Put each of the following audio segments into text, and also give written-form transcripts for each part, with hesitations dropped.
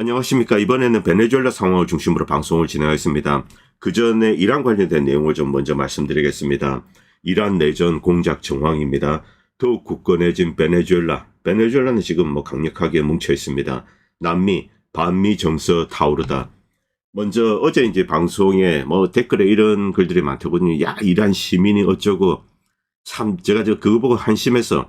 안녕하십니까. 이번에는 베네수엘라 상황을 중심으로 방송을 진행하겠습니다. 그 전에 이란 관련된 내용을 좀 먼저 말씀드리겠습니다. 이란 내전 공작 정황입니다. 더욱 굳건해진 베네수엘라. 베네수엘라는 지금 강력하게 뭉쳐 있습니다. 남미, 반미 정서 타오르다. 먼저 어제 이제 방송에 댓글에 이런 글들이 많더군요. 야, 이란 시민이 어쩌고. 참, 제가 그거 보고 한심해서.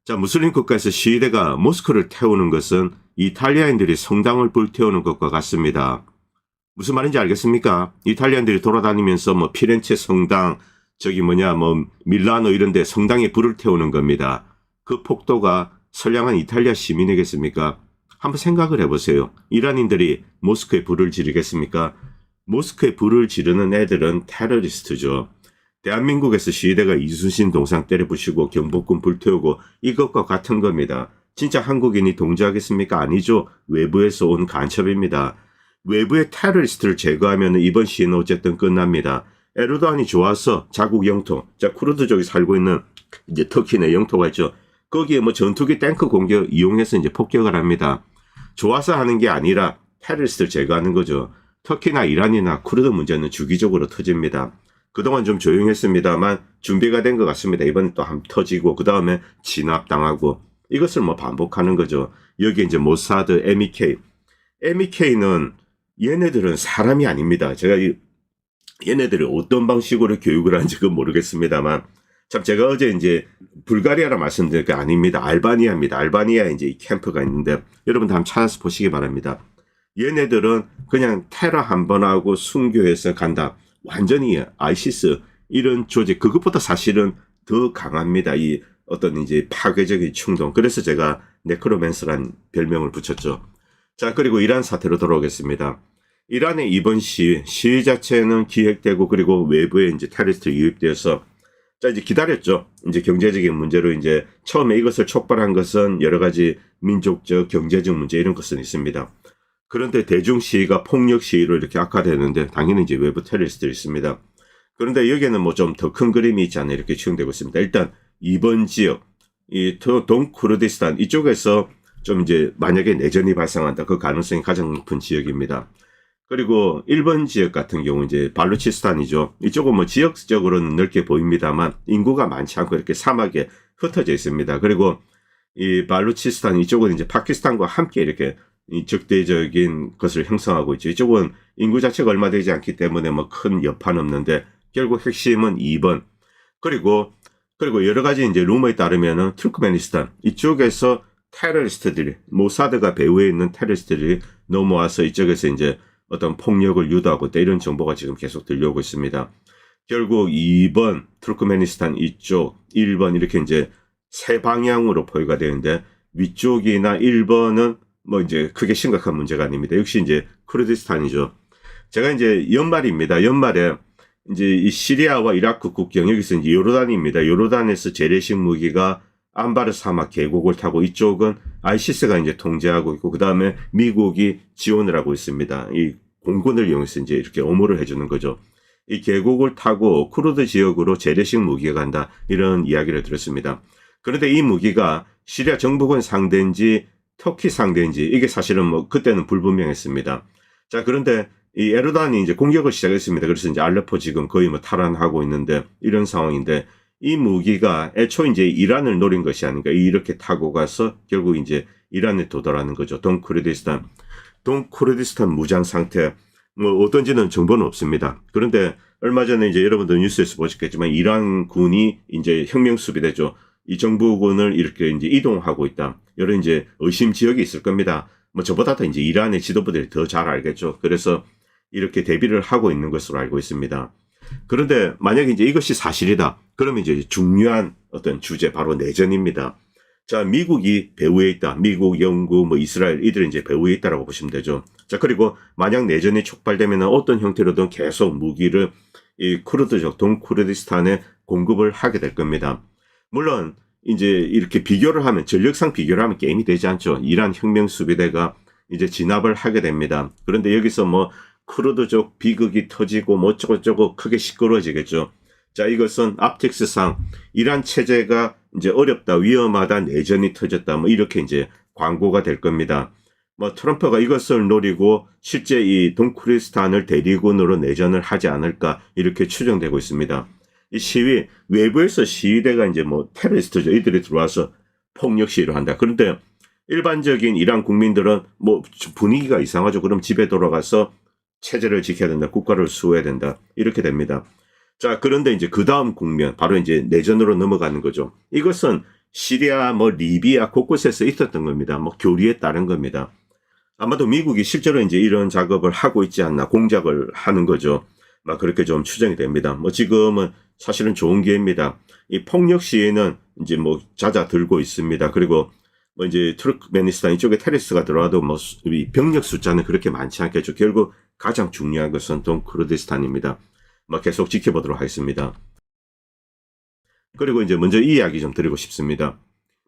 자, 무슬림 국가에서 시위대가 모스크를 태우는 것은 이탈리아인들이 성당을 불태우는 것과 같습니다. 무슨 말인지 알겠습니까? 이탈리아인들이 돌아다니면서 피렌체 성당, 밀라노 이런 데 성당에 불을 태우는 겁니다. 그 폭도가 선량한 이탈리아 시민이겠습니까? 한번 생각을 해보세요. 이란인들이 모스크에 불을 지르겠습니까? 모스크에 불을 지르는 애들은 테러리스트죠. 대한민국에서 시위대가 이순신 동상 때려부시고 경복궁 불태우고 이것과 같은 겁니다. 진짜 한국인이 동조하겠습니까? 아니죠. 외부에서 온 간첩입니다. 외부의 테러리스트를 제거하면 이번 시위는 어쨌든 끝납니다. 에르도안이 좋아서 자국 영토, 쿠르드족이 살고 있는 이제 터키 내 영토가 있죠. 거기에 전투기 탱크 공격 이용해서 이제 폭격을 합니다. 좋아서 하는 게 아니라 테러리스트를 제거하는 거죠. 터키나 이란이나 쿠르드 문제는 주기적으로 터집니다. 그동안 좀 조용했습니다만 준비가 된 것 같습니다. 이번에 또 한번 터지고 그 다음에 진압당하고 이것을 반복하는 거죠. 여기 이제 모사드, MEK. MEK는 얘네들은 사람이 아닙니다. 제가 얘네들이 어떤 방식으로 교육을 한지 모르겠습니다만 참 제가 어제 이제 불가리아라 말씀드린 게 아닙니다. 알바니아입니다. 알바니아에 이제 이 캠프가 있는데 여러분들 한번 찾아서 보시기 바랍니다. 얘네들은 그냥 테러 한 번 하고 순교해서 간다. 완전히 아이시스 이런 조직 그것보다 사실은 더 강합니다. 이 어떤 이제 파괴적인 충동. 그래서 제가 네크로맨스란 별명을 붙였죠. 자, 그리고 이란 사태로 돌아오겠습니다. 이란의 이번 시위 자체는 기획되고 그리고 외부에 이제 테러리스트 유입되어서 자, 이제 기다렸죠. 이제 경제적인 문제로 이제 처음에 이것을 촉발한 것은 여러 가지 민족적, 경제적 문제 이런 것은 있습니다. 그런데 대중 시위가 폭력 시위로 이렇게 악화되는데 당연히 이제 외부 테러리스트들이 있습니다. 그런데 여기에는 좀 더 큰 그림이 있지 않나 이렇게 추정되고 있습니다. 일단 이번 지역, 이 동쿠르디스탄 이쪽에서 좀 이제 만약에 내전이 발생한다 그 가능성이 가장 높은 지역입니다. 그리고 일본 지역 같은 경우 이제 발루치스탄이죠. 이쪽은 지역적으로는 넓게 보입니다만 인구가 많지 않고 이렇게 사막에 흩어져 있습니다. 그리고 이 발루치스탄 이쪽은 이제 파키스탄과 함께 이렇게 이 적대적인 것을 형성하고 있죠. 이쪽은 인구 자체가 얼마 되지 않기 때문에 큰 여파는 없는데 결국 핵심은 2번. 그리고 여러 가지 이제 루머에 따르면은 투르크메니스탄 이쪽에서 테러리스트들이 모사드가 배후에 있는 테러리스트들이 넘어와서 이쪽에서 이제 어떤 폭력을 유도하고 있다 이런 정보가 지금 계속 들려오고 있습니다. 결국 2번 투르크메니스탄 이쪽, 1번 이렇게 이제 세 방향으로 포위가 되는데 위쪽이나 1번은 이제 크게 심각한 문제가 아닙니다. 역시 이제 쿠르디스탄이죠. 제가 이제 연말입니다. 연말에 이제 이 시리아와 이라크 국경 여기서 이제 요르단입니다. 요르단에서 재래식 무기가 안바르 사막 계곡을 타고 이쪽은 아이시스가 이제 통제하고 있고 그 다음에 미국이 지원을 하고 있습니다. 이 공군을 이용해서 이제 이렇게 엄호를 해주는 거죠. 이 계곡을 타고 쿠르드 지역으로 재래식 무기가 간다 이런 이야기를 들었습니다. 그런데 이 무기가 시리아 정부군 상대인지 터키 상대인지 이게 사실은 그때는 불분명했습니다. 자, 그런데 이 에르도안이 이제 공격을 시작했습니다. 그래서 이제 알레포 지금 거의 탈환하고 있는데 이런 상황인데 이 무기가 애초 이제 이란을 노린 것이 아닌가 이렇게 타고 가서 결국 이제 이란에 도달하는 거죠. 동쿠르디스탄 무장 상태 어떤지는 정보는 없습니다. 그런데 얼마 전에 이제 여러분들 뉴스에서 보셨겠지만 이란 군이 이제 혁명 수비대죠. 이 정부군을 이렇게 이제 이동하고 있다. 이런 이제 의심 지역이 있을 겁니다. 저보다 더 이제 이란의 지도부들이 더 잘 알겠죠. 그래서 이렇게 대비를 하고 있는 것으로 알고 있습니다. 그런데 만약에 이제 이것이 사실이다. 그러면 이제 중요한 어떤 주제 바로 내전입니다. 자, 미국이 배후에 있다. 미국, 영국, 이스라엘 이들이 이제 배후에 있다라고 보시면 되죠. 자, 그리고 만약 내전이 촉발되면 어떤 형태로든 계속 무기를 이 쿠르드족 동쿠르디스탄에 공급을 하게 될 겁니다. 물론 이제 이렇게 비교를 하면 전력상 비교를 하면 게임이 되지 않죠. 이란 혁명 수비대가 이제 진압을 하게 됩니다. 그런데 여기서 쿠르드족 비극이 터지고 어쩌고저쩌고 크게 시끄러워지겠죠. 자, 이것은 압텍스상 이란 체제가 이제 어렵다, 위험하다, 내전이 터졌다, 이렇게 이제 광고가 될 겁니다. 뭐 트럼프가 이것을 노리고 실제 이 동크리스탄을 대리군으로 내전을 하지 않을까 이렇게 추정되고 있습니다. 이 시위 외부에서 시위대가 이제 뭐 테러리스트죠. 이들이 들어와서 폭력 시위를 한다. 그런데 일반적인 이란 국민들은 뭐 분위기가 이상하죠. 그럼 집에 돌아가서 체제를 지켜야 된다. 국가를 수호해야 된다. 이렇게 됩니다. 자, 그런데 이제 그 다음 국면, 바로 이제 내전으로 넘어가는 거죠. 이것은 시리아, 뭐 리비아 곳곳에서 있었던 겁니다. 뭐 교리에 따른 겁니다. 아마도 미국이 실제로 이제 이런 작업을 하고 있지 않나, 공작을 하는 거죠. 막 그렇게 좀 추정이 됩니다. 뭐 지금은 사실은 좋은 기회입니다. 이 폭력 시위는 이제 뭐 잦아들고 있습니다. 그리고 뭐 이제 투르크메니스탄 이쪽에 테러리스트가 들어와도 뭐 병력 숫자는 그렇게 많지 않겠죠. 결국 가장 중요한 것은 동크르디스탄입니다. 뭐 계속 지켜보도록 하겠습니다. 그리고 이제 먼저 이 이야기 좀 드리고 싶습니다.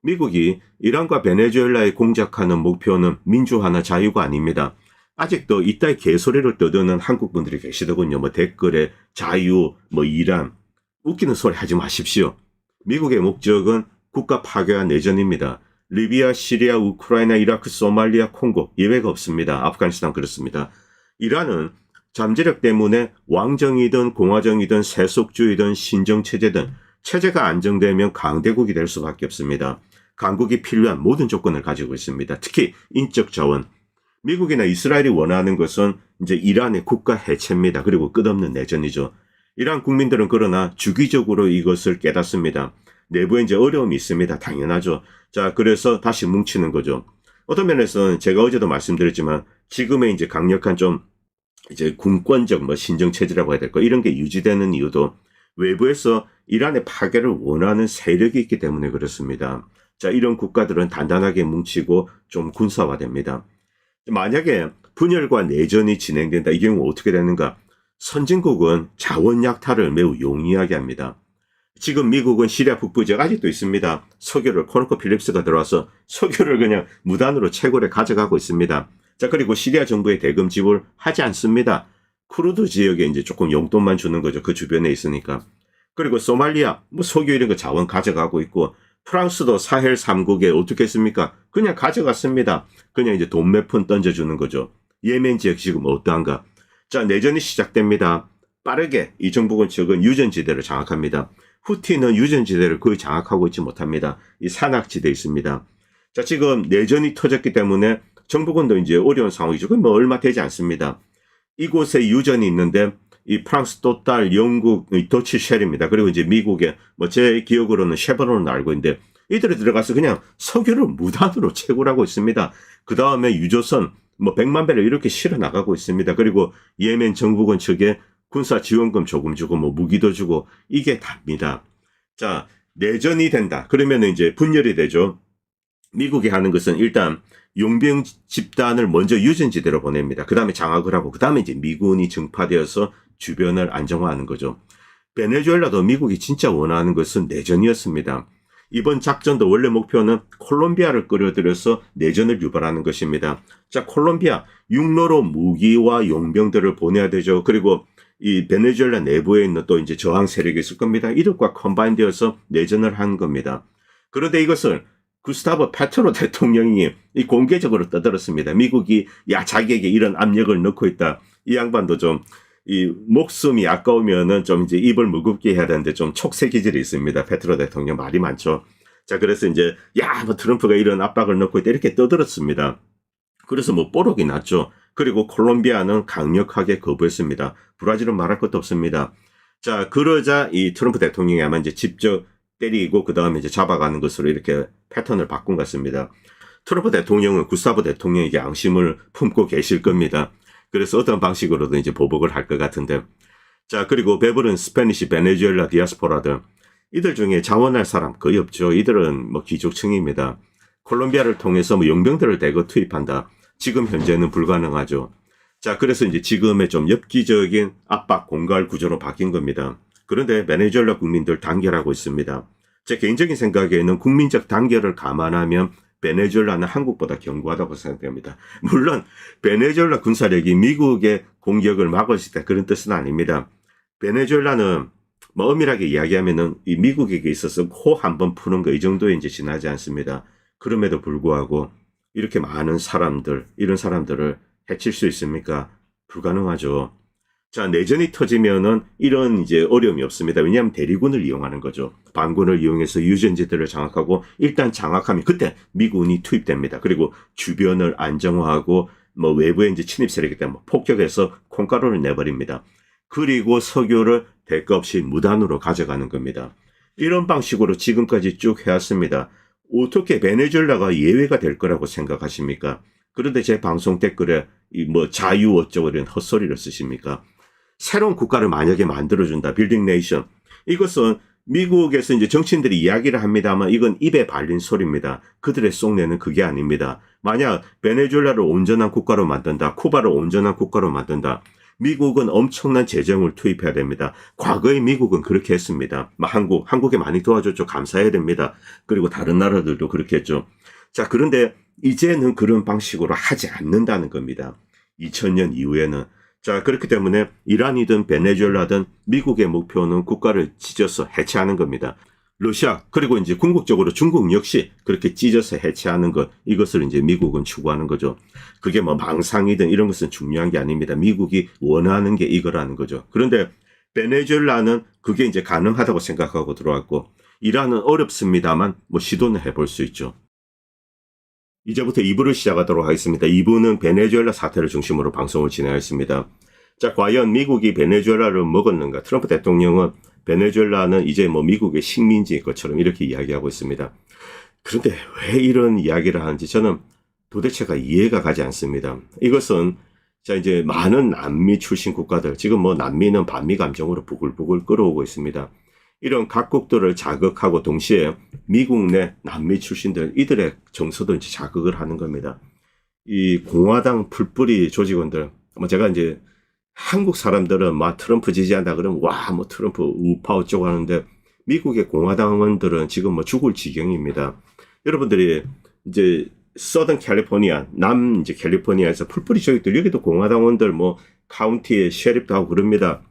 미국이 이란과 베네수엘라에 공작하는 목표는 민주화나 자유가 아닙니다. 아직도 이따위 개소리를 떠드는 한국 분들이 계시더군요. 뭐 댓글에 자유, 뭐 이란. 웃기는 소리 하지 마십시오. 미국의 목적은 국가 파괴와 내전입니다. 리비아, 시리아, 우크라이나, 이라크, 소말리아, 콩고 예외가 없습니다. 아프가니스탄 그렇습니다. 이란은 잠재력 때문에 왕정이든 공화정이든 세속주의든 신정체제든 체제가 안정되면 강대국이 될 수밖에 없습니다. 강국이 필요한 모든 조건을 가지고 있습니다. 특히 인적 자원. 미국이나 이스라엘이 원하는 것은 이제 이란의 국가 해체입니다. 그리고 끝없는 내전이죠. 이란 국민들은 그러나 주기적으로 이것을 깨닫습니다. 내부에 이제 어려움이 있습니다. 당연하죠. 자, 그래서 다시 뭉치는 거죠. 어떤 면에서는 제가 어제도 말씀드렸지만 지금의 이제 강력한 좀 이제 군권적 뭐 신정체제라고 해야 될까 이런 게 유지되는 이유도 외부에서 이란의 파괴를 원하는 세력이 있기 때문에 그렇습니다. 자, 이런 국가들은 단단하게 뭉치고 좀 군사화됩니다. 만약에 분열과 내전이 진행된다. 이 경우 어떻게 되는가? 선진국은 자원 약탈을 매우 용이하게 합니다. 지금 미국은 시리아 북부 지역 아직도 있습니다. 석유를 코노코필립스가 들어와서 석유를 그냥 무단으로 채굴해 가져가고 있습니다. 자, 그리고 시리아 정부에 대금 지불하지 않습니다. 쿠르드 지역에 이제 조금 용돈만 주는 거죠. 그 주변에 있으니까. 그리고 소말리아, 뭐 석유 이런 거 자원 가져가고 있고, 프랑스도 사헬 3국에 어떻게 했습니까? 그냥 가져갔습니다. 그냥 이제 돈 몇 푼 던져주는 거죠. 예멘 지역 지금 어떠한가? 자, 내전이 시작됩니다. 빠르게 이 정부군 측은 유전지대를 장악합니다. 후티는 유전지대를 거의 장악하고 있지 못합니다. 이 산악지대에 있습니다. 자, 지금 내전이 터졌기 때문에 정부군도 이제 어려운 상황이죠. 그건 뭐 얼마 되지 않습니다. 이곳에 유전이 있는데 이 프랑스 또딸 영국 도치 쉘입니다. 그리고 이제 미국의 뭐 제 기억으로는 쉐버론을 알고 있는데 이들이 들어가서 그냥 석유를 무단으로 채굴하고 있습니다. 그 다음에 유조선 뭐 100만 배를 이렇게 실어 나가고 있습니다. 그리고 예멘 정부군 측에 군사 지원금 조금 주고 뭐 무기도 주고 이게 답니다. 자, 내전이 된다. 그러면 이제 분열이 되죠. 미국이 하는 것은 일단 용병 집단을 먼저 유전지대로 보냅니다. 그 다음에 장악을 하고 그 다음에 이제 미군이 증파되어서 주변을 안정화하는 거죠. 베네수엘라도 미국이 진짜 원하는 것은 내전이었습니다. 이번 작전도 원래 목표는 콜롬비아를 끌어들여서 내전을 유발하는 것입니다. 자, 콜롬비아 육로로 무기와 용병들을 보내야 되죠. 그리고 이 베네수엘라 내부에 있는 또 이제 저항 세력이 있을 겁니다. 이들과 컴바인되어서 내전을 한 겁니다. 그런데 이것을 구스타보 페트로 대통령이 이 공개적으로 떠들었습니다. 미국이 자기에게 이런 압력을 넣고 있다. 이 양반도 좀 이 목숨이 아까우면은 좀 이제 입을 무겁게 해야 되는데 좀 촉새 기질이 있습니다. 페트로 대통령 말이 많죠. 자, 그래서 이제 뭐 트럼프가 이런 압박을 넣고 있다 이렇게 떠들었습니다. 그래서 뭐 뽀록이 났죠. 그리고 콜롬비아는 강력하게 거부했습니다. 브라질은 말할 것도 없습니다. 자, 그러자 이 트럼프 대통령이 아마 이제 직접 때리고 그 다음에 이제 잡아가는 것으로 이렇게 패턴을 바꾼 것 같습니다. 트럼프 대통령은 구스타보 대통령에게 양심을 품고 계실 겁니다. 그래서 어떤 방식으로든 이제 보복을 할 것 같은데. 자, 그리고 베브른 스페니시 베네수엘라 디아스포라들. 이들 중에 자원할 사람 거의 없죠. 이들은 뭐 귀족층입니다. 콜롬비아를 통해서 뭐 용병들을 대거 투입한다. 지금 현재는 불가능하죠. 자, 그래서 이제 지금의 좀 엽기적인 압박 공갈 구조로 바뀐 겁니다. 그런데 베네수엘라 국민들 단결하고 있습니다. 제 개인적인 생각에는 국민적 단결을 감안하면 베네수엘라는 한국보다 견고하다고 생각됩니다. 물론 베네수엘라 군사력이 미국의 공격을 막을 수 있다 그런 뜻은 아닙니다. 베네수엘라는 뭐 엄밀하게 이야기하면은 이 미국에게 있어서 코 한 번 푸는 거 이 정도에 이제 지나지 않습니다. 그럼에도 불구하고 이렇게 많은 사람들, 이런 사람들을 해칠 수 있습니까? 불가능하죠. 자, 내전이 터지면은 이런 이제 어려움이 없습니다. 왜냐하면 대리군을 이용하는 거죠. 반군을 이용해서 유전지들을 장악하고 일단 장악하면 그때 미군이 투입됩니다. 그리고 주변을 안정화하고 뭐 외부에 이제 침입 세력이기 때문에 폭격해서 콩가루를 내버립니다. 그리고 석유를 대가 없이 무단으로 가져가는 겁니다. 이런 방식으로 지금까지 쭉 해왔습니다. 어떻게 베네수엘라가 예외가 될 거라고 생각하십니까? 그런데 제 방송 댓글에 이 뭐 자유 어쩌고 이런 헛소리를 쓰십니까? 새로운 국가를 만약에 만들어준다. 빌딩 네이션. 이것은 미국에서 이제 정치인들이 이야기를 합니다만 이건 입에 발린 소리입니다. 그들의 속내는 그게 아닙니다. 만약 베네수엘라를 온전한 국가로 만든다. 쿠바를 온전한 국가로 만든다. 미국은 엄청난 재정을 투입해야 됩니다. 과거에 미국은 그렇게 했습니다. 한국에 많이 도와줬죠. 감사해야 됩니다. 그리고 다른 나라들도 그렇게 했죠. 자, 그런데 이제는 그런 방식으로 하지 않는다는 겁니다. 2000년 이후에는. 자, 그렇기 때문에 이란이든 베네수엘라든 미국의 목표는 국가를 찢어서 해체하는 겁니다. 러시아 그리고 이제 궁극적으로 중국 역시 그렇게 찢어서 해체하는 것, 이것을 이제 미국은 추구하는 거죠. 그게 뭐 망상이든 이런 것은 중요한 게 아닙니다. 미국이 원하는 게 이거라는 거죠. 그런데 베네수엘라는 그게 이제 가능하다고 생각하고 들어왔고, 이란은 어렵습니다만 뭐 시도는 해볼 수 있죠. 이제부터 2부를 시작하도록 하겠습니다. 2부는 베네수엘라 사태를 중심으로 방송을 진행하겠습니다. 자, 과연 미국이 베네수엘라를 먹었는가? 트럼프 대통령은 베네수엘라는 이제 뭐 미국의 식민지인 것처럼 이렇게 이야기하고 있습니다. 그런데 왜 이런 이야기를 하는지 저는 도대체가 이해가 가지 않습니다. 이것은 자, 이제 많은 남미 출신 국가들, 지금 뭐 남미는 반미 감정으로 부글부글 끓어오고 있습니다. 이런 각국들을 자극하고 동시에 미국 내 남미 출신들 이들의 정서도 이제 자극을 하는 겁니다. 이 공화당 풀뿌리 조직원들, 뭐 제가 이제 한국 사람들은 막 트럼프 지지한다 그러면 와, 뭐 트럼프 우파 어쩌고 하는데 미국의 공화당원들은 지금 뭐 죽을 지경입니다. 여러분들이 이제 서던 캘리포니아, 남 이제 캘리포니아에서 풀뿌리 조직들, 여기도 공화당원들 뭐 카운티에 셰립도 하고 그럽니다.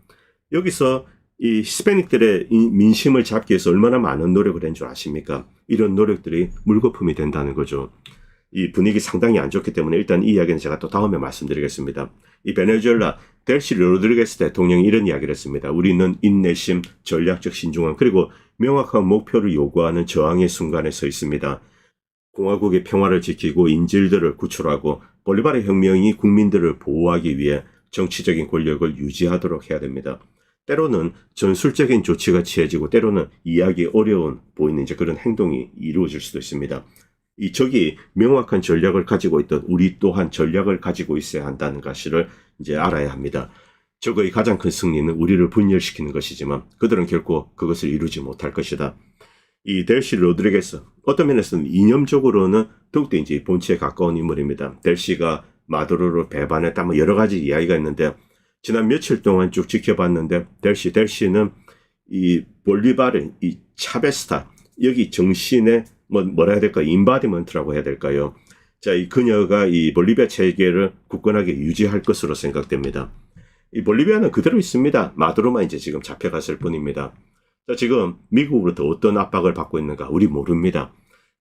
여기서 이 히스패닉들의 민심을 잡기 위해서 얼마나 많은 노력을 한 줄 아십니까? 이런 노력들이 물거품이 된다는 거죠. 이 분위기 상당히 안 좋기 때문에 일단 이 이야기는 제가 또 다음에 말씀드리겠습니다. 이 베네수엘라 델시 로드리게스 대통령이 이런 이야기를 했습니다. 우리는 인내심, 전략적 신중함, 그리고 명확한 목표를 요구하는 저항의 순간에 서 있습니다. 공화국의 평화를 지키고 인질들을 구출하고 볼리바르 혁명이 국민들을 보호하기 위해 정치적인 권력을 유지하도록 해야 됩니다. 때로는 전술적인 조치가 취해지고 때로는 이해하기 어려운 보이는 이제 그런 행동이 이루어질 수도 있습니다. 이 적이 명확한 전략을 가지고 있던 우리 또한 전략을 가지고 있어야 한다는 사실을 이제 알아야 합니다. 적의 가장 큰 승리는 우리를 분열시키는 것이지만 그들은 결코 그것을 이루지 못할 것이다. 이 델시 로드리게스, 어떤 면에서는 이념적으로는 더욱더 이제 본체에 가까운 인물입니다. 델시가 마두로를 배반했다, 뭐 여러 가지 이야기가 있는데 지난 며칠 동안 쭉 지켜봤는데 델시는 이 볼리바르, 이 차베스타, 여기 정신의 뭐라 해야 될까, 인바디먼트라고 해야 될까요? 자, 이 그녀가 이 볼리비아 체계를 굳건하게 유지할 것으로 생각됩니다. 이 볼리비아는 그대로 있습니다. 마두로만 이제 지금 잡혀갔을 뿐입니다. 자, 지금 미국으로부터 어떤 압박을 받고 있는가 우리 모릅니다.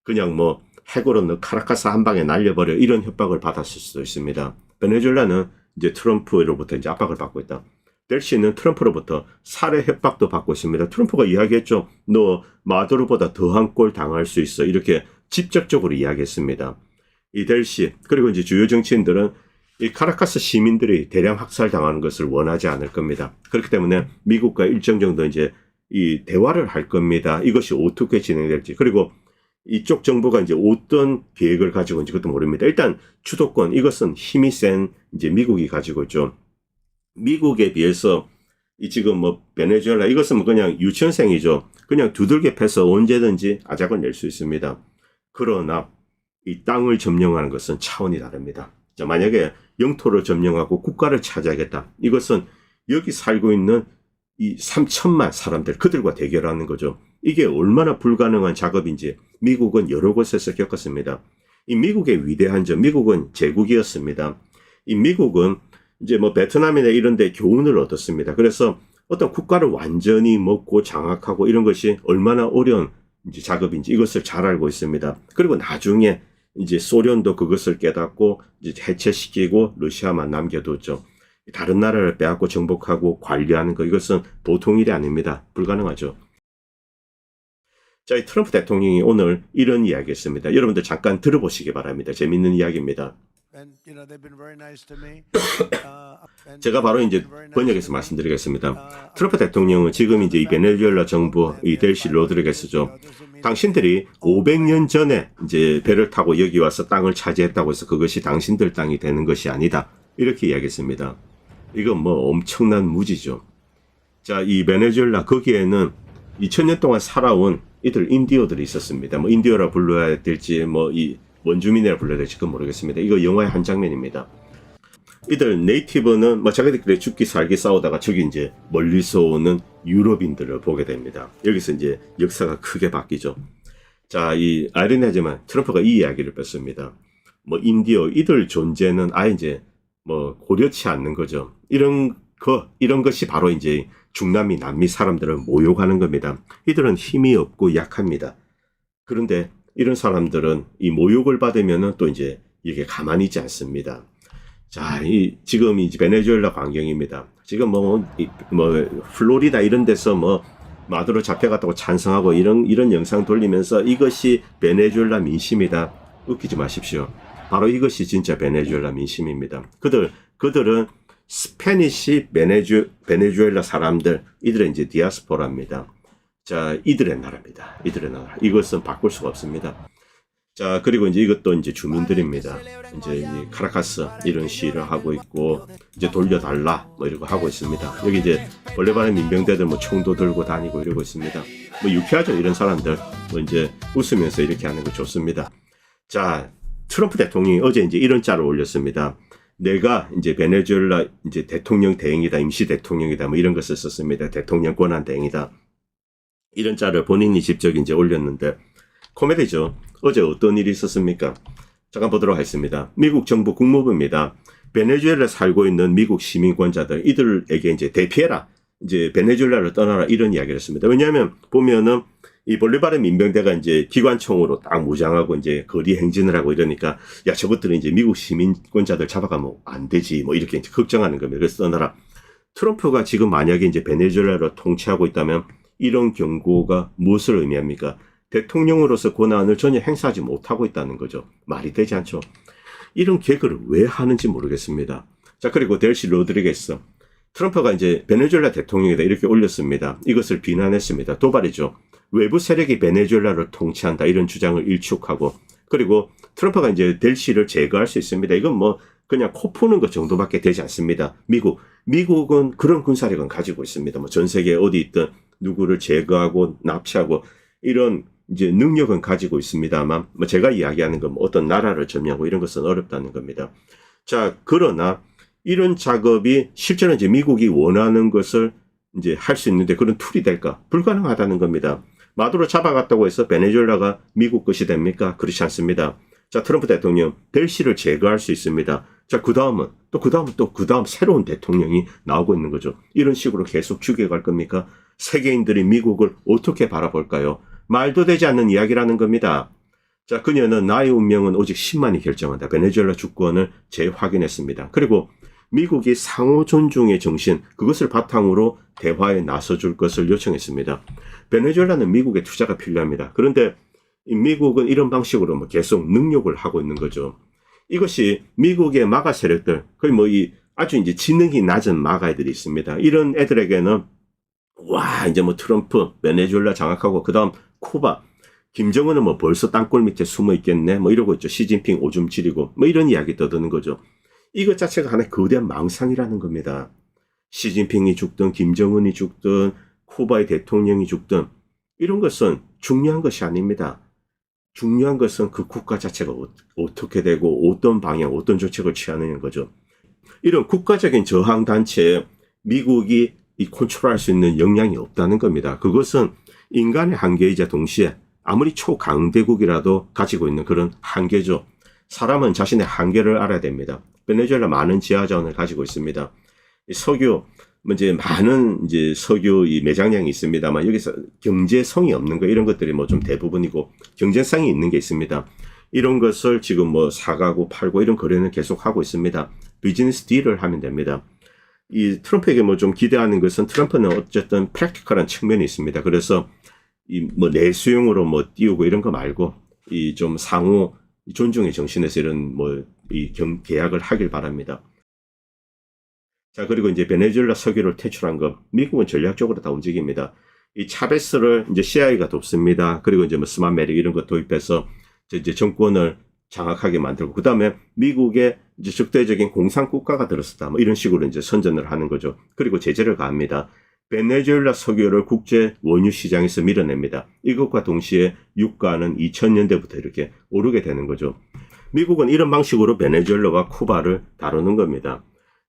그냥 뭐 핵으로 너 카라카스 한 방에 날려버려 이런 협박을 받았을 수도 있습니다. 베네수엘라는 이제 트럼프로부터 이제 압박을 받고 있다. 델시는 트럼프로부터 살해 협박도 받고 있습니다. 트럼프가 이야기했죠. 너 마두로보다 더한 꼴 당할 수 있어. 이렇게 직접적으로 이야기했습니다. 이 델시 그리고 이제 주요 정치인들은 이 카라카스 시민들이 대량 학살당하는 것을 원하지 않을 겁니다. 그렇기 때문에 미국과 일정 정도 이제 이 대화를 할 겁니다. 이것이 어떻게 진행될지, 그리고 이쪽 정부가 이제 어떤 계획을 가지고 있는지 그것도 모릅니다. 일단 주도권, 이것은 힘이 센 이제 미국이 가지고 있죠. 미국에 비해서 이 지금 뭐 베네수엘라, 이것은 뭐 그냥 유치원생이죠. 그냥 두들겨 패서 언제든지 아작을 낼 수 있습니다. 그러나 이 땅을 점령하는 것은 차원이 다릅니다. 자, 만약에 영토를 점령하고 국가를 차지하겠다. 이것은 여기 살고 있는 이 3천만 사람들, 그들과 대결하는 거죠. 이게 얼마나 불가능한 작업인지 미국은 여러 곳에서 겪었습니다. 이 미국의 위대한 점, 미국은 제국이었습니다. 이 미국은 이제 뭐 베트남이나 이런 데 교훈을 얻었습니다. 그래서 어떤 국가를 완전히 먹고 장악하고 이런 것이 얼마나 어려운 이제 작업인지 이것을 잘 알고 있습니다. 그리고 나중에 이제 소련도 그것을 깨닫고 이제 해체시키고 러시아만 남겨뒀죠. 다른 나라를 빼앗고 정복하고 관리하는 거 이것은 보통 일이 아닙니다. 불가능하죠. 자, 이 트럼프 대통령이 오늘 이런 이야기했습니다. 여러분들 잠깐 들어보시기 바랍니다. 재밌는 이야기입니다. 제가 바로 이제 번역해서 말씀드리겠습니다. 트럼프 대통령은 지금 이제 이 베네수엘라 정부 이 델시 로드리게스죠. 당신들이 500년 전에 이제 배를 타고 여기 와서 땅을 차지했다고 해서 그것이 당신들 땅이 되는 것이 아니다. 이렇게 이야기했습니다. 이건 뭐 엄청난 무지죠. 자, 이 베네수엘라 거기에는 2000년 동안 살아온 이들 인디어들이 있었습니다. 뭐 인디어라 불러야 될지 뭐 이 원주민이라 불러야 될지 그건 모르겠습니다. 이거 영화의 한 장면입니다. 이들 네이티브는 뭐 자기들끼리 죽기 살기 싸우다가 저기 이제 멀리서 오는 유럽인들을 보게 됩니다. 여기서 이제 역사가 크게 바뀌죠. 자, 이 아이러니하지만 트럼프가 이 이야기를 뺐습니다. 뭐 인디어 이들 존재는 아예 이제 뭐 고려치 않는 거죠. 이런 것이 바로 이제 중남미 남미 사람들을 모욕하는 겁니다. 이들은 힘이 없고 약합니다. 그런데 이런 사람들은 이 모욕을 받으면은 또 이제 이게 가만히 있지 않습니다. 자, 지금 이 베네수엘라 광경입니다. 지금 뭐 플로리다 이런 데서 뭐 마두로 잡혀갔다고 찬성하고 이런 영상 돌리면서 이것이 베네수엘라 민심이다. 웃기지 마십시오. 바로 이것이 진짜 베네수엘라 민심입니다. 그들은 스페니시 베네수엘라 사람들, 이들은 이제 디아스포라입니다. 자, 이들의 나라입니다. 이들의 나라. 이것은 바꿀 수가 없습니다. 자, 그리고 이제 이것도 이제 주민들입니다. 이제 이 카라카스 이런 시위를 하고 있고, 이제 돌려달라 뭐 이러고 하고 있습니다. 여기 이제 볼레바르 민병대들 뭐 총도 들고 다니고 이러고 있습니다. 뭐 유쾌하죠, 이런 사람들. 뭐 이제 웃으면서 이렇게 하는 거 좋습니다. 자, 트럼프 대통령이 어제 이제 이런 짤을 올렸습니다. 내가 이제 베네수엘라 이제 대통령 대행이다, 임시 대통령이다, 뭐 이런 것을 썼습니다. 대통령 권한 대행이다. 이런 짤을 본인이 직접 이제 올렸는데 코미디죠. 어제 어떤 일이 있었습니까? 잠깐 보도록 하겠습니다. 미국 정부 국무부입니다. 베네수엘라에 살고 있는 미국 시민권자들 이들에게 이제 대피해라. 이제 베네수엘라를 떠나라 이런 이야기를 했습니다. 왜냐하면 보면은 이 볼리바르 민병대가 이제 기관총으로 딱 무장하고 이제 거리 행진을 하고 이러니까 야 저것들은 이제 미국 시민권자들 잡아가면 안 되지 뭐 이렇게 이제 걱정하는 겁니다. 그래서 떠나라. 트럼프가 지금 만약에 이제 베네수엘라를 통치하고 있다면 이런 경고가 무엇을 의미합니까? 대통령으로서 권한을 전혀 행사하지 못하고 있다는 거죠. 말이 되지 않죠. 이런 개그를 왜 하는지 모르겠습니다. 자, 그리고 델시 로드리게스. 트럼프가 이제 베네수엘라 대통령이다 이렇게 올렸습니다. 이것을 비난했습니다. 도발이죠. 외부 세력이 베네수엘라를 통치한다 이런 주장을 일축하고, 그리고 트럼프가 이제 델시를 제거할 수 있습니다. 이건 뭐 그냥 코 푸는 것 정도밖에 되지 않습니다. 미국은 그런 군사력은 가지고 있습니다. 뭐 전 세계 어디 있든 누구를 제거하고 납치하고 이런 이제 능력은 가지고 있습니다만, 뭐 제가 이야기하는 건 뭐 어떤 나라를 점령하고 이런 것은 어렵다는 겁니다. 자, 그러나 이런 작업이 실제로 이제 미국이 원하는 것을 이제 할 수 있는데 그런 툴이 될까? 불가능하다는 겁니다. 마두로 잡아갔다고 해서 베네수엘라가 미국 것이 됩니까? 그렇지 않습니다. 자, 트럼프 대통령 델시를 제거할 수 있습니다. 자, 그 다음 새로운 대통령이 나오고 있는 거죠. 이런 식으로 계속 죽여갈 겁니까? 세계인들이 미국을 어떻게 바라볼까요? 말도 되지 않는 이야기라는 겁니다. 자, 그녀는 나의 운명은 오직 10만이 결정한다. 베네수엘라 주권을 재확인했습니다. 그리고 미국이 상호 존중의 정신, 그것을 바탕으로 대화에 나서줄 것을 요청했습니다. 베네수엘라는 미국의 투자가 필요합니다. 그런데 미국은 이런 방식으로 뭐 계속 능욕을 하고 있는 거죠. 이것이 미국의 마가 세력들, 거의 뭐 아주 이제 지능이 낮은 마가 애들이 있습니다. 이런 애들에게는 와, 이제 뭐 트럼프, 베네수엘라 장악하고 그다음 쿠바, 김정은은 뭐 벌써 땅굴 밑에 숨어 있겠네, 뭐 이러고 있죠. 시진핑 오줌 지리고 뭐 이런 이야기 떠드는 거죠. 이것 자체가 하나의 거대한 망상이라는 겁니다. 시진핑이 죽든 김정은이 죽든 쿠바의 대통령이 죽든 이런 것은 중요한 것이 아닙니다. 중요한 것은 그 국가 자체가 어떻게 되고 어떤 방향, 어떤 정책을 취하는 거죠. 이런 국가적인 저항단체에 미국이 컨트롤할 수 있는 역량이 없다는 겁니다. 그것은 인간의 한계이자 동시에 아무리 초강대국이라도 가지고 있는 그런 한계죠. 사람은 자신의 한계를 알아야 됩니다. 베네수엘라 많은 지하자원을 가지고 있습니다. 석유, 이제 많은 이제 석유 매장량이 있습니다만 여기서 경제성이 없는 거 이런 것들이 뭐 좀 대부분이고 경제성이 있는 게 있습니다. 이런 것을 지금 뭐 사가고 팔고 이런 거래는 계속 하고 있습니다. 비즈니스 딜을 하면 됩니다. 이 트럼프에게 뭐 좀 기대하는 것은 트럼프는 어쨌든 프랙티컬한 측면이 있습니다. 그래서 이 뭐 내수용으로 뭐 띄우고 이런 거 말고 이 좀 상호 존중의 정신에서 이런 뭐 이 계약을 하길 바랍니다. 자, 그리고 이제 베네수엘라 석유를 퇴출한 것, 미국은 전략적으로 다 움직입니다. 이 차베스를 이제 CIA가 돕습니다. 그리고 이제 뭐 스마메릭 이런 거 도입해서 이제 정권을 장악하게 만들고, 그 다음에 미국의 이제 적대적인 공산 국가가 들었었다. 뭐 이런 식으로 이제 선전을 하는 거죠. 그리고 제재를 가합니다. 베네수엘라 석유를 국제 원유 시장에서 밀어냅니다. 이것과 동시에 유가는 2000년대부터 이렇게 오르게 되는 거죠. 미국은 이런 방식으로 베네수엘라와 쿠바를 다루는 겁니다.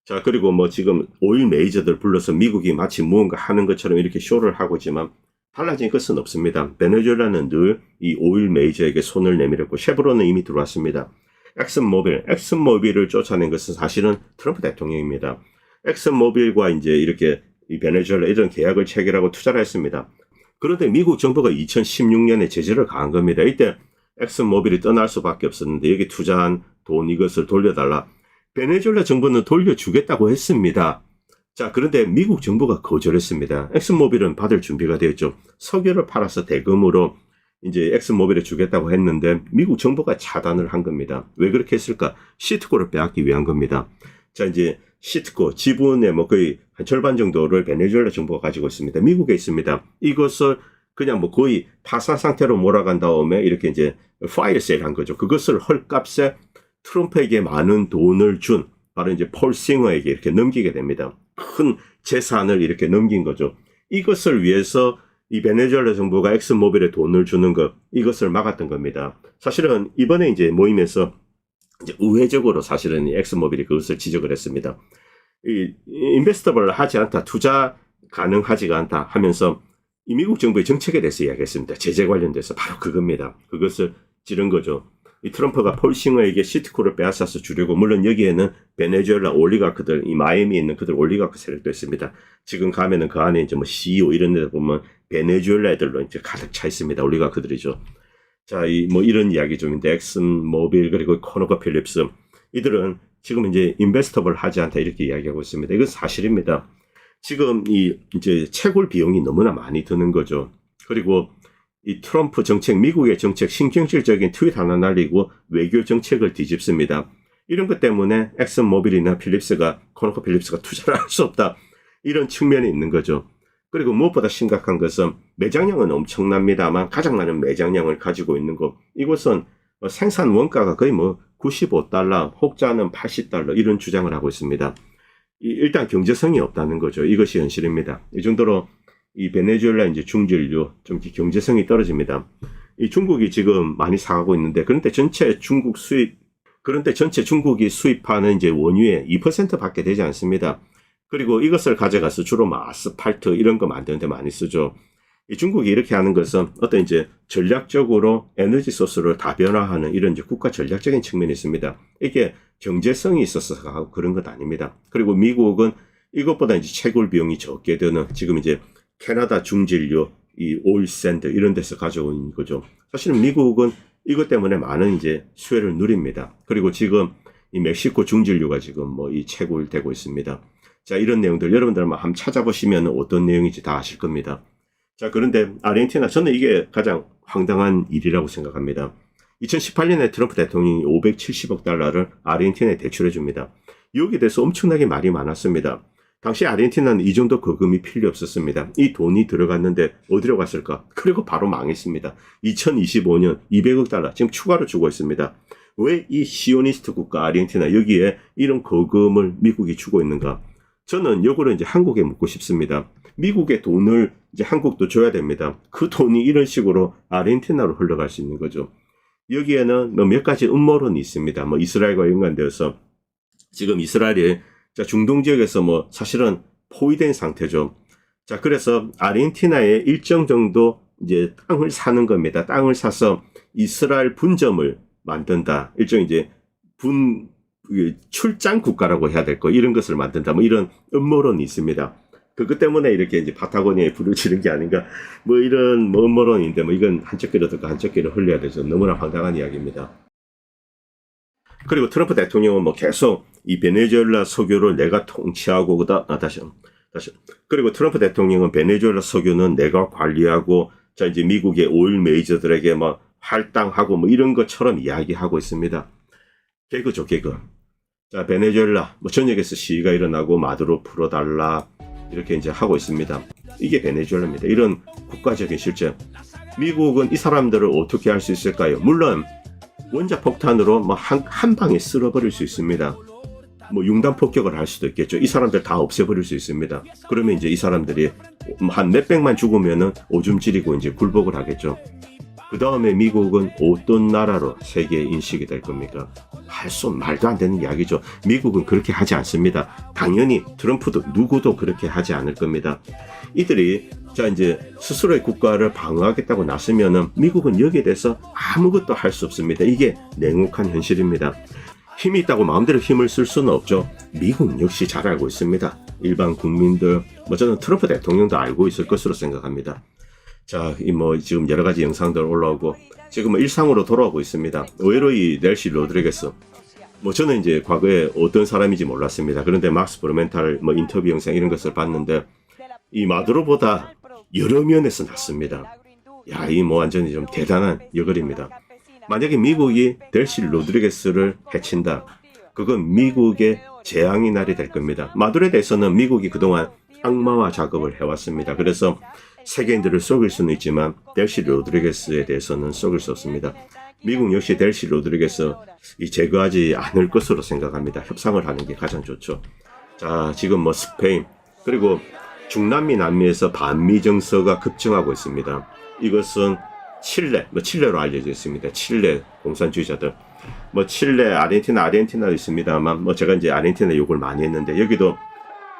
자, 그리고 뭐 지금 오일 메이저들 불러서 미국이 마치 무언가 하는 것처럼 이렇게 쇼를 하고 있지만 달라진 것은 없습니다. 베네수엘라는 늘 이 오일 메이저에게 손을 내밀었고, 쉐브론은 이미 들어왔습니다. 엑슨모빌을 쫓아낸 것은 사실은 트럼프 대통령입니다. 엑슨모빌과 이제 이렇게 이 베네수엘라 이런 계약을 체결하고 투자를 했습니다. 그런데 미국 정부가 2016년에 제재를 가한 겁니다. 이때 엑슨모빌이 떠날 수밖에 없었는데 여기 투자한 돈 이것을 돌려달라. 베네수엘라 정부는 돌려주겠다고 했습니다. 자, 그런데 미국 정부가 거절했습니다. 엑슨모빌은 받을 준비가 되었죠. 석유를 팔아서 대금으로 이제 엑슨모빌에 주겠다고 했는데 미국 정부가 차단을 한 겁니다. 왜 그렇게 했을까? 시트코를 빼앗기 위한 겁니다. 자, 이제 시트코 지분의 뭐 거의 한 절반 정도를 베네수엘라 정부가 가지고 있습니다. 미국에 있습니다. 이것을 그냥 뭐 거의 파산 상태로 몰아간 다음에 이렇게 이제 파이어 세일 한 거죠. 그것을 헐값에 트럼프에게 많은 돈을 준 바로 이제 폴 싱어에게 이렇게 넘기게 됩니다. 큰 재산을 이렇게 넘긴 거죠. 이것을 위해서 이 베네수엘라 정부가 엑슨모빌에 돈을 주는 것, 이것을 막았던 겁니다. 사실은 이번에 이제 모임에서 이제 우회적으로 사실은 엑슨모빌이 그것을 지적을 했습니다. 이 인베스터블 하지 않다, 투자 가능하지가 않다 하면서 이 미국 정부의 정책에 대해서 이야기했습니다. 제재 관련돼서 바로 그겁니다. 그것을 찌른 거죠. 이 트럼프가 폴 싱어에게 시트코를 빼앗아서 주려고, 물론 여기에는 베네수엘라 올리가크들, 이 마이애미에 있는 그들 올리가크 세력도 있습니다. 지금 가면은 그 안에 이제 뭐 CEO 이런 데 보면 베네수엘라 애들로 이제 가득 차 있습니다. 올리가크들이죠. 자, 뭐 이런 이야기 좀인데, 엑슨모빌 그리고 코너커필립스 이들은 지금 이제 인베스터블 하지 않다 이렇게 이야기하고 있습니다. 이건 사실입니다. 지금 이 이제 채굴 비용이 너무나 많이 드는 거죠. 그리고 이 트럼프 정책, 미국의 정책, 신경질적인 트윗 하나 날리고 외교 정책을 뒤집습니다. 이런 것 때문에 엑슨모빌이나 코너커필립스가 투자를 할 수 없다. 이런 측면이 있는 거죠. 그리고 무엇보다 심각한 것은 매장량은 엄청납니다만 가장 많은 매장량을 가지고 있는 것. 이곳은 생산 원가가 거의 뭐 $95, 혹자는 $80 이런 주장을 하고 있습니다. 일단 경제성이 없다는 거죠. 이것이 현실입니다. 이 정도로 이 베네수엘라 이제 중진류 좀 경제성이 떨어집니다. 이 중국이 지금 많이 사가고 있는데, 그런데 전체 중국이 수입하는 이제 원유의 2%밖에 되지 않습니다. 그리고 이것을 가져가서 주로 뭐 아스팔트 이런 거 만드는 데 많이 쓰죠. 이 중국이 이렇게 하는 것은 어떤 이제 전략적으로 에너지 소스를 다변화하는 이런 이제 국가 전략적인 측면이 있습니다. 이게 경제성이 있어서 그런 것 아닙니다. 그리고 미국은 이것보다 이제 채굴 비용이 적게 드는 지금 이제 캐나다 중진류, 이 오일샌드 이런 데서 가져온 거죠. 사실은 미국은 이것 때문에 많은 이제 수혜를 누립니다. 그리고 지금 이 멕시코 중진류가 지금 뭐 이 채굴되고 있습니다. 자, 이런 내용들 여러분들 한번 찾아보시면 어떤 내용인지 다 아실 겁니다. 자, 그런데 아르헨티나, 저는 이게 가장 황당한 일이라고 생각합니다. 2018년에 트럼프 대통령이 $570억 아르헨티나에 대출해 줍니다. 여기에 대해서 엄청나게 말이 많았습니다. 당시 아르헨티나는 이 정도 거금이 필요 없었습니다. 이 돈이 들어갔는데 어디로 갔을까? 그리고 바로 망했습니다. 2025년 $200억 지금 추가로 주고 있습니다. 왜 이 시오니스트 국가 아르헨티나 여기에 이런 거금을 미국이 주고 있는가? 저는 요거를 이제 한국에 묻고 싶습니다. 미국의 돈을 이제 한국도 줘야 됩니다. 그 돈이 이런 식으로 아르헨티나로 흘러갈 수 있는 거죠. 여기에는 뭐 몇 가지 음모론이 있습니다. 뭐 이스라엘과 연관되어서 지금 이스라엘이 중동 지역에서 뭐 사실은 포위된 상태죠. 자, 그래서 아르헨티나에 일정 정도 이제 땅을 사는 겁니다. 땅을 사서 이스라엘 분점을 만든다. 일종 이제 출장 국가라고 해야 될 거, 이런 것을 만든다. 뭐 이런 음모론이 있습니다. 그것 때문에 이렇게 이제 파타고니아에 불을 지른 게 아닌가. 뭐 이런 뭐 음모론인데 뭐 이건 한쪽 귀로 듣고 한쪽 귀로 흘려야 되죠. 너무나 황당한 이야기입니다. 그리고 트럼프 대통령은 뭐 계속 이 베네수엘라 석유를 내가 통치하고 다시 그리고 트럼프 대통령은 베네수엘라 석유는 내가 관리하고 자 이제 미국의 오일 메이저들에게 뭐 할당하고 뭐 이런 것처럼 이야기하고 있습니다. 개그죠, 개그. 자, 베네수엘라 뭐 전역에서 시위가 일어나고 마두로 풀어달라 이렇게 이제 하고 있습니다. 이게 베네수엘라입니다. 이런 국가적인 실제. 미국은 이 사람들을 어떻게 할 수 있을까요? 물론 원자 폭탄으로 뭐 한 방에 쓸어버릴 수 있습니다. 뭐 융단 폭격을 할 수도 있겠죠. 이 사람들 다 없애버릴 수 있습니다. 그러면 이제 이 사람들이 한 몇백만 죽으면은 오줌 지리고 이제 굴복을 하겠죠. 그 다음에 미국은 어떤 나라로 세계에 인식이 될 겁니까? 말도 안 되는 이야기죠. 미국은 그렇게 하지 않습니다. 당연히 트럼프도 누구도 그렇게 하지 않을 겁니다. 이들이 자 이제 스스로의 국가를 방어하겠다고 나서면은 미국은 여기에 대해서 아무것도 할 수 없습니다. 이게 냉혹한 현실입니다. 힘이 있다고 마음대로 힘을 쓸 수는 없죠. 미국 역시 잘 알고 있습니다. 일반 국민들, 저는 트럼프 대통령도 알고 있을 것으로 생각합니다. 자, 지금 여러 가지 영상들 올라오고, 지금 일상으로 돌아오고 있습니다. 의외로 이 넬시 로드리게스. 저는 이제 과거에 어떤 사람인지 몰랐습니다. 그런데 막스 브루멘탈 인터뷰 영상 이런 것을 봤는데, 이 마두로보다 여러 면에서 낫습니다. 야, 완전히 좀 대단한 여걸입니다. 만약에 미국이 델시 로드리게스를 해친다. 그건 미국의 재앙의 날이 될 겁니다. 마두로에 대해서는 미국이 그동안 악마화 작업을 해왔습니다. 그래서 세계인들을 속일 수는 있지만 델시 로드리게스에 대해서는 속일 수 없습니다. 미국 역시 델시 로드리게스 제거하지 않을 것으로 생각합니다. 협상을 하는 게 가장 좋죠. 자, 지금 스페인 그리고 중남미 남미에서 반미 정서가 급증하고 있습니다. 이것은 칠레로 알려져 있습니다. 칠레 공산주의자들. 칠레, 아르헨티나도 있습니다만, 제가 이제 아르헨티나 욕을 많이 했는데, 여기도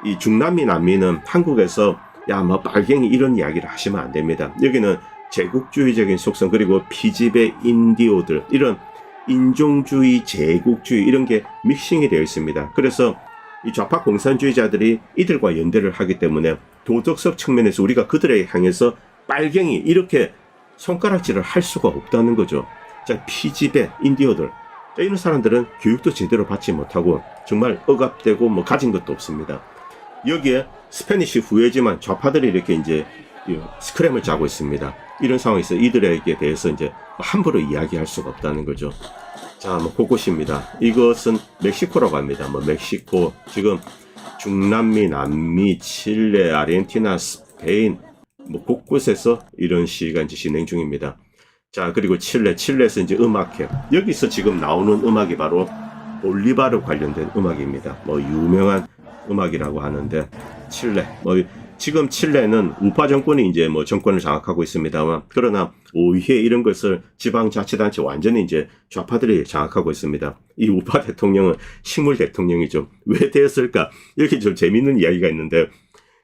이 중남미 남미는 한국에서, 빨갱이 이런 이야기를 하시면 안 됩니다. 여기는 제국주의적인 속성, 그리고 피지배 인디오들, 이런 인종주의, 제국주의, 이런 게 믹싱이 되어 있습니다. 그래서 이 좌파 공산주의자들이 이들과 연대를 하기 때문에 도덕적 측면에서 우리가 그들에 향해서 빨갱이, 이렇게 손가락질을 할 수가 없다는 거죠. 자, 피지배, 인디오들. 이런 사람들은 교육도 제대로 받지 못하고 정말 억압되고 가진 것도 없습니다. 여기에 스페니쉬 후예지만 좌파들이 이렇게 이제 스크램을 짜고 있습니다. 이런 상황에서 이들에게 대해서 이제 함부로 이야기할 수가 없다는 거죠. 자, 곳곳입니다. 이것은 멕시코라고 합니다. 멕시코, 지금 중남미, 남미, 칠레, 아르헨티나, 스페인, 곳곳에서 이런 시위가 이제 진행 중입니다. 자, 그리고 칠레에서 이제 음악회. 여기서 지금 나오는 음악이 바로 볼리바르 관련된 음악입니다. 유명한 음악이라고 하는데, 칠레. 지금 칠레는 우파 정권이 이제 정권을 장악하고 있습니다만, 그러나 오히려 이런 것을 지방자치단체 완전히 이제 좌파들이 장악하고 있습니다. 이 우파 대통령은 식물 대통령이죠. 왜 되었을까? 이렇게 좀 재밌는 이야기가 있는데,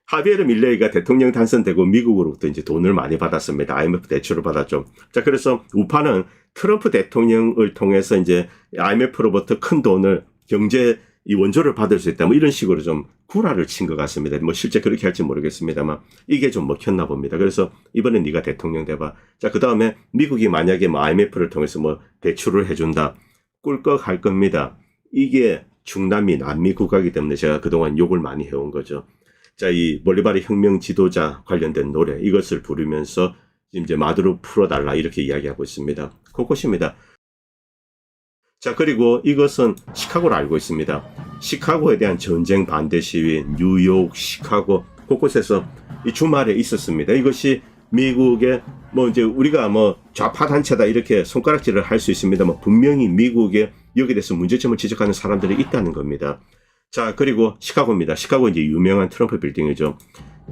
하비에르 밀레이가 대통령 당선되고 미국으로부터 이제 돈을 많이 받았습니다. IMF 대출을 받았죠. 자, 그래서 우파는 트럼프 대통령을 통해서 이제 IMF로부터 큰 돈을 경제 이 원조를 받을 수 있다. 이런 식으로 좀 구라를 친 것 같습니다. 실제 그렇게 할지 모르겠습니다만 이게 좀 먹혔나 봅니다. 그래서 이번엔 네가 대통령 돼봐. 자, 그 다음에 미국이 만약에 IMF를 통해서 대출을 해준다. 꿀꺽 할 겁니다. 이게 중남미 남미 국가이기 때문에 제가 그동안 욕을 많이 해온 거죠. 자, 이 볼리바르 혁명 지도자 관련된 노래 이것을 부르면서 이제 마두로 풀어달라 이렇게 이야기하고 있습니다. 곳곳입니다. 자, 그리고 이것은 시카고를 알고 있습니다. 시카고에 대한 전쟁 반대 시위, 뉴욕, 시카고 곳곳에서 이 주말에 있었습니다. 이것이 미국의 이제 우리가 좌파 단체다 이렇게 손가락질을 할 수 있습니다만 분명히 미국에 여기에 대해서 문제점을 지적하는 사람들이 있다는 겁니다. 자, 그리고 시카고입니다. 시카고 이제 유명한 트럼프 빌딩이죠.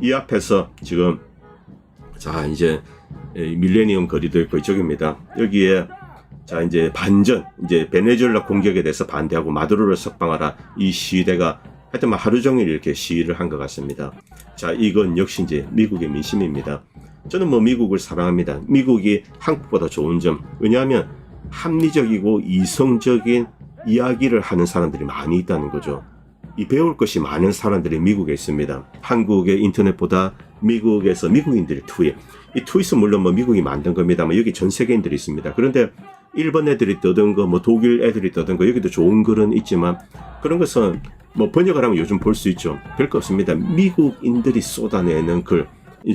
이 앞에서 지금 자, 이제 밀레니엄 거리도 있고 이쪽입니다. 여기에 자, 이제 반전, 이제 베네수엘라 공격에 대해서 반대하고 마두로를 석방하라. 이 시위대가 하여튼 하루 종일 이렇게 시위를 한 것 같습니다. 자, 이건 역시 이제 미국의 민심입니다. 저는 미국을 사랑합니다. 미국이 한국보다 좋은 점. 왜냐하면 합리적이고 이성적인 이야기를 하는 사람들이 많이 있다는 거죠. 이 배울 것이 많은 사람들이 미국에 있습니다. 한국의 인터넷보다 미국에서 미국인들이 트윗. 이 트윗은 물론 미국이 만든 겁니다만 여기 전 세계인들이 있습니다. 그런데 일본 애들이 떠든 거, 뭐 독일 애들이 떠든 거, 여기도 좋은 글은 있지만 그런 것은 뭐 번역을 하면 요즘 볼 수 있죠. 별거 없습니다. 미국인들이 쏟아내는 글,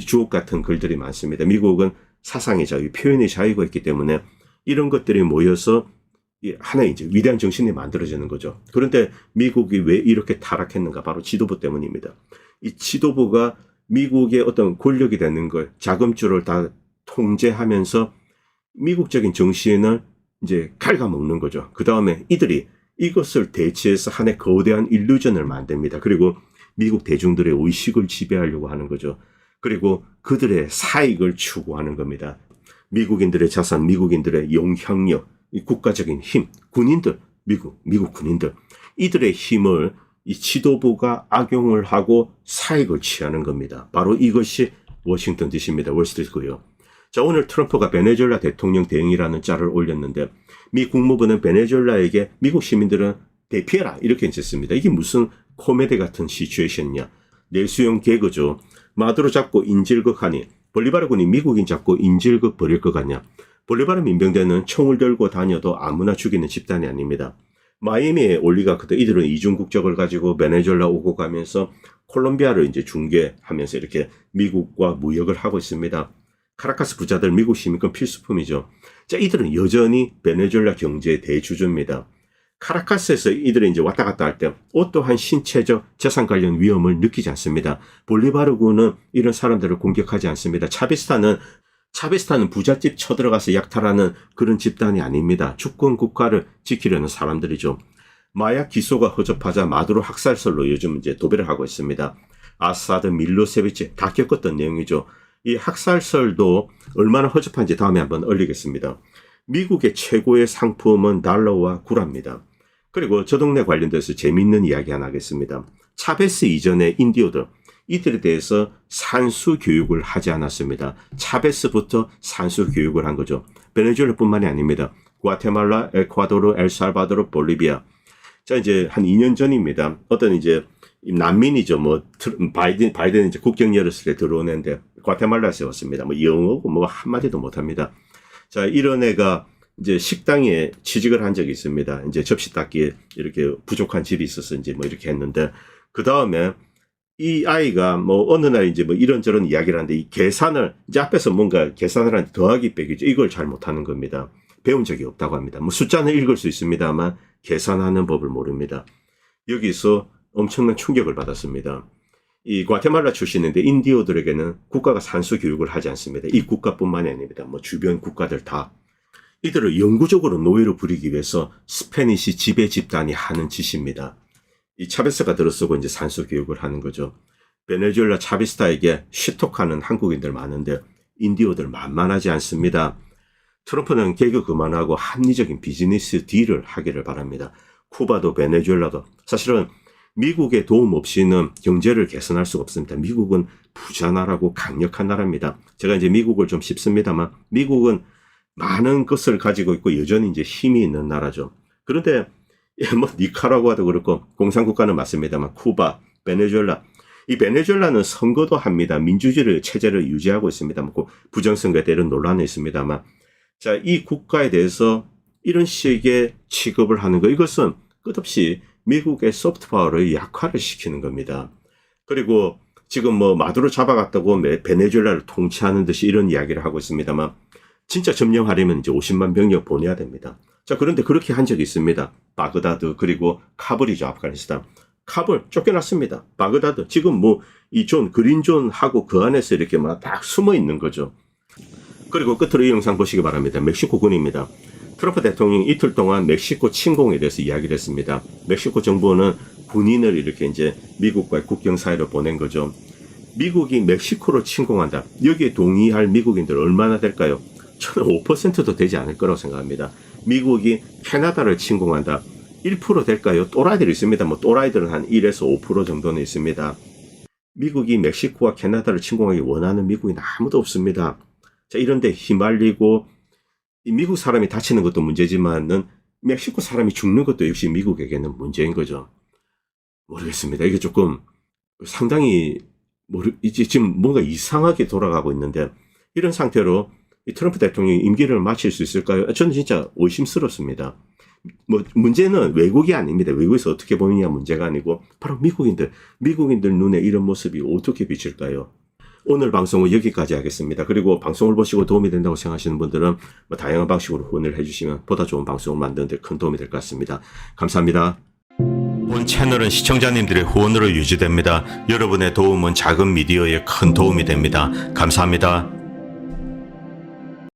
주옥 같은 글들이 많습니다. 미국은 사상의 자유, 표현의 자유가 있기 때문에 이런 것들이 모여서 하나의 이제 위대한 정신이 만들어지는 거죠. 그런데 미국이 왜 이렇게 타락했는가? 바로 지도부 때문입니다. 이 지도부가 미국의 어떤 권력이 되는 걸, 자금줄을 다 통제하면서 미국적인 정신을 이제 갉아먹는 거죠. 그 다음에 이들이 이것을 대체해서 하나의 거대한 일루전을 만듭니다. 그리고 미국 대중들의 의식을 지배하려고 하는 거죠. 그리고 그들의 사익을 추구하는 겁니다. 미국인들의 자산, 미국인들의 영향력, 국가적인 힘, 군인들, 미국 군인들, 이들의 힘을 이 지도부가 악용을 하고 사익을 취하는 겁니다. 바로 이것이 워싱턴 DC입니다. 월스트리트고요. 자, 오늘 트럼프가 베네수엘라 대통령 대행이라는 짤을 올렸는데 미 국무부는 베네수엘라에게 미국 시민들은 대피해라 이렇게 했습니다. 이게 무슨 코미디 같은 시츄에이션이냐. 내수용 개그죠. 마두로 잡고 인질극하니 볼리바르군이 미국인 잡고 인질극 벌일 것 같냐. 볼리바르 민병대는 총을 들고 다녀도 아무나 죽이는 집단이 아닙니다. 마이애미의 올리가크들, 이들은 이중 국적을 가지고 베네수엘라 오고 가면서 콜롬비아를 이제 중개하면서 이렇게 미국과 무역을 하고 있습니다. 카라카스 부자들 미국 시민권 필수품이죠. 자, 이들은 여전히 베네수엘라 경제의 대주주입니다. 카라카스에서 이들이 이제 왔다 갔다 할 때 어떠한 신체적 재산 관련 위험을 느끼지 않습니다. 볼리바르군은 이런 사람들을 공격하지 않습니다. 차베스타는 부잣집 쳐들어가서 약탈하는 그런 집단이 아닙니다. 주권 국가를 지키려는 사람들이죠. 마약 기소가 허접하자 마두로 학살설로 요즘 이제 도배를 하고 있습니다. 아사드, 밀로세비치 다 겪었던 내용이죠. 이 학살설도 얼마나 허접한지 다음에 한번 올리겠습니다. 미국의 최고의 상품은 달러와 구라입니다. 그리고 저 동네 관련돼서 재미있는 이야기 하나 하겠습니다. 차베스 이전의 인디오들, 이들에 대해서 산수 교육을 하지 않았습니다. 차베스부터 산수 교육을 한 거죠. 베네수엘라뿐만이 아닙니다. 과테말라, 에콰도르, 엘살바도르, 볼리비아. 자, 이제 한 2년 전입니다. 어떤 이제 난민이죠. 뭐 바이든 이제 국경 열었을 때 들어오는데 과테말라에서 왔습니다. 뭐 영어고 뭐 한마디도 못합니다. 자, 이런 애가 이제 식당에 취직을 한 적이 있습니다. 이제 접시 닦기에 이렇게 부족한 집이 있어서 이제 뭐 이렇게 했는데 그 다음에 이 아이가 뭐 어느 날 이제 뭐 이런저런 이야기를 하는데 이 계산을 이제 앞에서 뭔가 계산을 하는데 더하기 빼기죠. 이걸 잘 못하는 겁니다. 배운 적이 없다고 합니다. 뭐 숫자는 읽을 수 있습니다만 계산하는 법을 모릅니다. 여기서 엄청난 충격을 받았습니다. 이 과테말라 출신인데 인디오들에게는 국가가 산수 교육을 하지 않습니다. 이 국가뿐만이 아닙니다. 뭐 주변 국가들 다. 이들을 영구적으로 노예로 부리기 위해서 스페니시 지배 집단이 하는 짓입니다. 이 차베스가 들어서고 이제 산수 교육을 하는 거죠. 베네수엘라 차비스타에게 쉬톡하는 한국인들 많은데 인디오들 만만하지 않습니다. 트럼프는 개그 그만하고 합리적인 비즈니스 딜을 하기를 바랍니다. 쿠바도 베네수엘라도 사실은 미국의 도움 없이는 경제를 개선할 수가 없습니다. 미국은 부자 나라고 강력한 나라입니다. 제가 이제 미국을 좀 씹습니다만 미국은 많은 것을 가지고 있고 여전히 이제 힘이 있는 나라죠. 그런데 뭐 니카라과도 그렇고 공산국가는 맞습니다만 쿠바, 베네수엘라, 이 베네수엘라는 선거도 합니다. 민주주의 체제를 유지하고 있습니다. 뭐 부정선거에 대한 논란이 있습니다만, 자, 이 국가에 대해서 이런 식의 취급을 하는 거, 이것은 끝없이 미국의 소프트파워를 약화를 시키는 겁니다. 그리고 지금 뭐 마두로 잡아갔다고 베네수엘라를 통치하는 듯이 이런 이야기를 하고 있습니다만 진짜 점령하려면 이제 50만 병력 보내야 됩니다. 자, 그런데 그렇게 한 적이 있습니다. 바그다드 그리고 카불이죠. 아프가니스탄. 카불 쫓겨났습니다. 바그다드 지금 뭐 이 존 그린존하고 그 안에서 이렇게 막 딱 숨어 있는 거죠. 그리고 끝으로 이 영상 보시기 바랍니다. 멕시코군입니다. 트럼프 대통령이 이틀 동안 멕시코 침공에 대해서 이야기를 했습니다. 멕시코 정부는 군인을 이렇게 이제 미국과의 국경 사이로 보낸 거죠. 미국이 멕시코를 침공한다. 여기에 동의할 미국인들 얼마나 될까요? 저는 5%도 되지 않을 거라고 생각합니다. 미국이 캐나다를 침공한다. 1% 될까요? 또라이들이 있습니다. 뭐 또라이들은 한 1에서 5% 정도는 있습니다. 미국이 멕시코와 캐나다를 침공하기 원하는 미국인 아무도 없습니다. 자, 이런데 휘말리고 이 미국 사람이 다치는 것도 문제지만은 멕시코 사람이 죽는 것도 역시 미국에게는 문제인 거죠. 모르겠습니다. 이게 조금 상당히 이제 지금 뭔가 이상하게 돌아가고 있는데 이런 상태로 이 트럼프 대통령이 임기를 마칠 수 있을까요? 저는 진짜 의심스럽습니다. 뭐 문제는 외국이 아닙니다. 외국에서 어떻게 보느냐 문제가 아니고 바로 미국인들 눈에 이런 모습이 어떻게 비칠까요? 오늘 방송은 여기까지 하겠습니다. 그리고 방송을 보시고 도움이 된다고 생각하시는 분들은 뭐 다양한 방식으로 후원을 해주시면 보다 좋은 방송을 만드는 데 큰 도움이 될 것 같습니다. 감사합니다. 본 채널은 시청자님들의 후원으로 유지됩니다. 여러분의 도움은 작은 미디어에 큰 도움이 됩니다. 감사합니다.